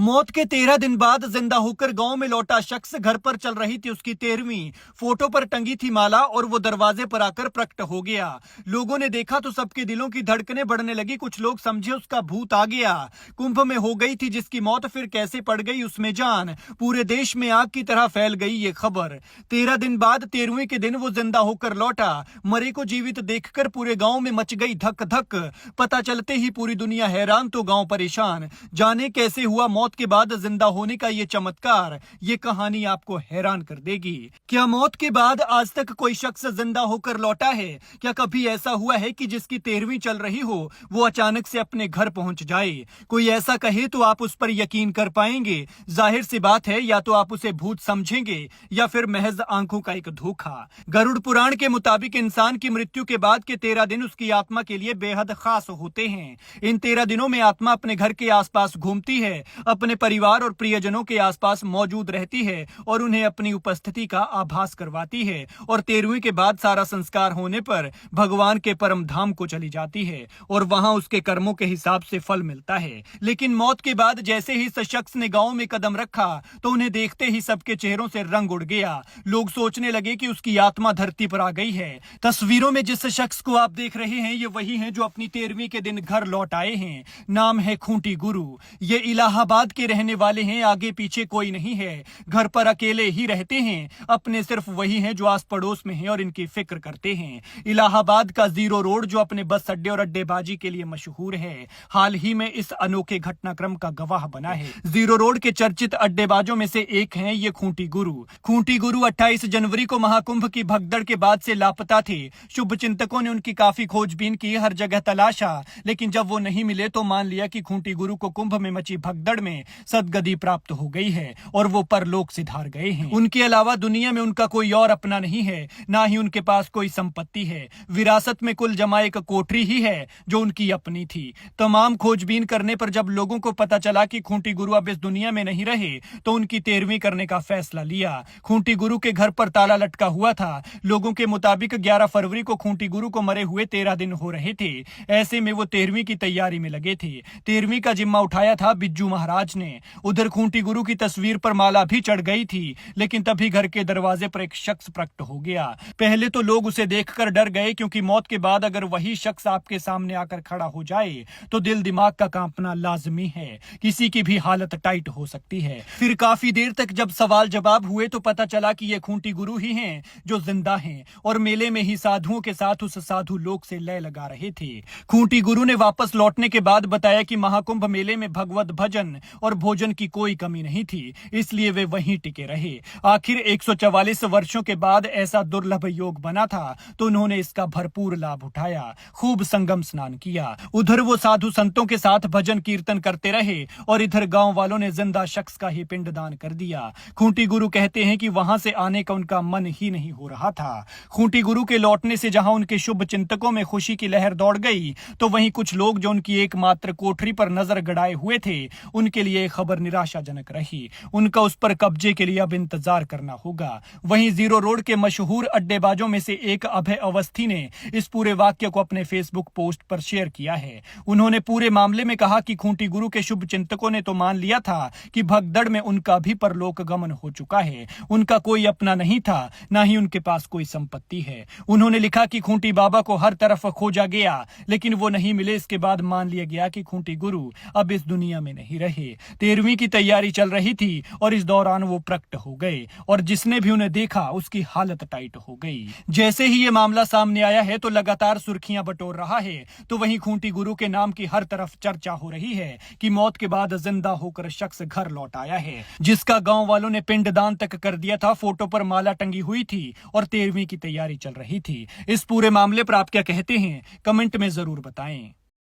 मौत के 13 दिन बाद जिंदा होकर गांव में लौटा शख्स घर पर चल रही थी उसकी 13वीं। फोटो पर टंगी थी माला और वो दरवाजे पर आकर प्रकट हो गया। लोगों ने देखा तो सबके दिलों की धड़कनें बढ़ने लगी। कुछ लोग समझे उसका भूत आ गया। कुंभ में हो गई थी जिसकी मौत, फिर कैसे पड़ गई उसमें जान। पूरे देश में आग की तरह फैल गई ये खबर। 13 दिन बाद 13वीं के दिन वो जिंदा होकर लौटा। मरे को जीवित देखकर पूरे गांव में मच गई धक धक। पता चलते ही पूरी दुनिया हैरान तो गांव परेशान। जाने कैसे हुआ मौत के बाद जिंदा होने का ये चमत्कार। ये कहानी आपको हैरान कर देगी। क्या मौत के बाद आज तक कोई शख्स जिंदा होकर लौटा है? क्या कभी ऐसा हुआ है कि जिसकी 13वीं चल रही हो वो अचानक से अपने घर पहुंच जाए? कोई ऐसा कहे तो आप उस पर यकीन कर पाएंगे? जाहिर सी बात है, या तो आप उसे भूत समझेंगे या फिर महज आंखों का एक धोखा। गरुड़ पुराण के मुताबिक इंसान की मृत्यु के बाद के 13 दिन उसकी आत्मा के लिए बेहद खास होते हैं। इन 13 दिनों में आत्मा अपने घर के आसपास घूमती है, अपने परिवार और प्रियजनों के आसपास मौजूद रहती है और उन्हें अपनी उपस्थिति का आभास करवाती है। और 13वीं के बाद सारा संस्कार होने पर भगवान के परम धाम को चली जाती है और वहां उसके कर्मों के हिसाब से फल मिलता है। लेकिन मौत के बाद जैसे ही इस शख्स ने गांव में कदम रखा तो उन्हें देखते ही सबके चेहरों से रंग उड़ गया। लोग सोचने लगे कि उसकी आत्मा धरती पर आ गई है। तस्वीरों में जिस शख्स को आप देख रहे हैं ये वही है जो अपनी 13वीं के दिन घर लौट आए हैं। नाम है खूंटी गुरु। ये इलाहाबाद के रहने वाले हैं। आगे पीछे कोई नहीं है। घर पर अकेले ही रहते हैं। अपने सिर्फ वही हैं जो आस पड़ोस में हैं और इनकी फिक्र करते हैं। इलाहाबाद का जीरो रोड जो अपने बस अड्डे और अड्डेबाजी के लिए मशहूर है, हाल ही में इस अनोखे घटनाक्रम का गवाह बना है। जीरो रोड के चर्चित अड्डेबाजों में से एक हैं ये खूंटी गुरु। खूंटी गुरु 28 जनवरी को महाकुंभ की भगदड़ के बाद से लापता थे। शुभ चिंतकों ने उनकी काफी खोजबीन की, हर जगह तलाशा, लेकिन जब वो नहीं मिले तो मान लिया कि खूंटी गुरु को कुंभ में मची भगदड़ में सदगति प्राप्त हो गई है और वो परलोक सिधार गए हैं। उनके अलावा दुनिया में उनका कोई और अपना नहीं है, ना ही उनके पास कोई संपत्ति है। विरासत में कुल जमा एक कोठरी ही है जो उनकी अपनी थी। तमाम खोजबीन करने पर जब लोगों को पता चला कि खूंटी गुरु अब इस दुनिया में नहीं रहे तो उनकी 13वीं करने का फैसला लिया। खूंटी गुरु के घर पर ताला लटका हुआ था। लोगों के मुताबिक 11 फरवरी को खूंटी गुरु को मरे हुए 13 दिन हो रहे थे। ऐसे में वो 13वीं की तैयारी में लगे थे। 13वीं का जिम्मा उठाया था बिज्जू महाराज ने। उधर खूंटी गुरु की तस्वीर पर माला भी चढ़ गई थी, लेकिन तभी घर के दरवाजे पर एक शख्स प्रकट हो गया। पहले तो लोग उसे देखकर डर गए, क्योंकि मौत के बाद अगर वही शख्स आपके सामने आकर खड़ा हो जाए तो दिल दिमाग का कांपना लाजमी है। किसी की भी हालत टाइट हो सकती है। फिर काफी देर तक जब सवाल जवाब हुए तो पता चला कि ये खूंटी गुरु ही हैं जो जिंदा हैं और मेले में ही साधुओं के साथ उस साधु लोक से लय लगा रहे थे। खूंटी गुरु ने वापस लौटने के बाद बताया कि महाकुंभ मेले में भगवत भजन और भोजन की कोई कमी नहीं थी, इसलिए वे वहीं टिके रहे। आखिर 144 वर्षों के बाद ऐसा दुर्लभ योग बना था तो उन्होंने इसका भरपूर लाभ उठाया। खूब संगम स्नान किया। उधर वो साधु संतों के साथ भजन कीर्तन करते रहे और इधर गांव वालों ने जिंदा शख्स का ही पिंडदान कर दिया। खूंटी गुरु कहते हैं कि वहां से आने का उनका मन ही नहीं हो रहा था। खूंटी गुरु के लौटने से जहां उनके शुभ चिंतकों में खुशी की लहर दौड़ गई तो वहीं कुछ लोग जो उनकी एकमात्र कोठरी पर नजर गड़ाए हुए थे उनके लिए खबर निराशाजनक रही। उनका उस पर कब्जे के लिए अब इंतजार करना होगा। वहीं जीरो रोड के मशहूर अड्डेबाजों में से एक अभय अवस्थी ने इस पूरे वाक्य को अपने फेसबुक पोस्ट पर शेयर किया है। उन्होंने पूरे मामले में कहा कि खूंटी गुरु के शुभ चिंतकों ने तो मान लिया था कि भगदड़ में उनका भी परलोक गमन हो चुका है। उनका कोई अपना नहीं था, ना ही उनके पास कोई संपत्ति है। उन्होंने लिखा कि खूंटी बाबा को हर तरफ खोजा गया लेकिन वो नहीं मिले। इसके बाद मान लिया गया कि खूंटी गुरु अब इस दुनिया में नहीं रहे। 13वीं की तैयारी चल रही थी और इस दौरान वो प्रकट हो गए और जिसने भी उन्हें देखा उसकी हालत टाइट हो गई। जैसे ही ये मामला सामने आया है तो लगातार सुर्खियां बटोर रहा है, तो वहीं खूंटी गुरु के नाम की हर तरफ चर्चा हो रही है कि मौत के बाद जिंदा होकर शख्स घर लौट आया है, जिसका गांव वालों ने पिंडदान तक कर दिया था। फोटो पर माला टंगी हुई थी और 13वीं की तैयारी चल रही थी। इस पूरे मामले पर आप क्या कहते हैं? कमेंट में जरूर बताएं।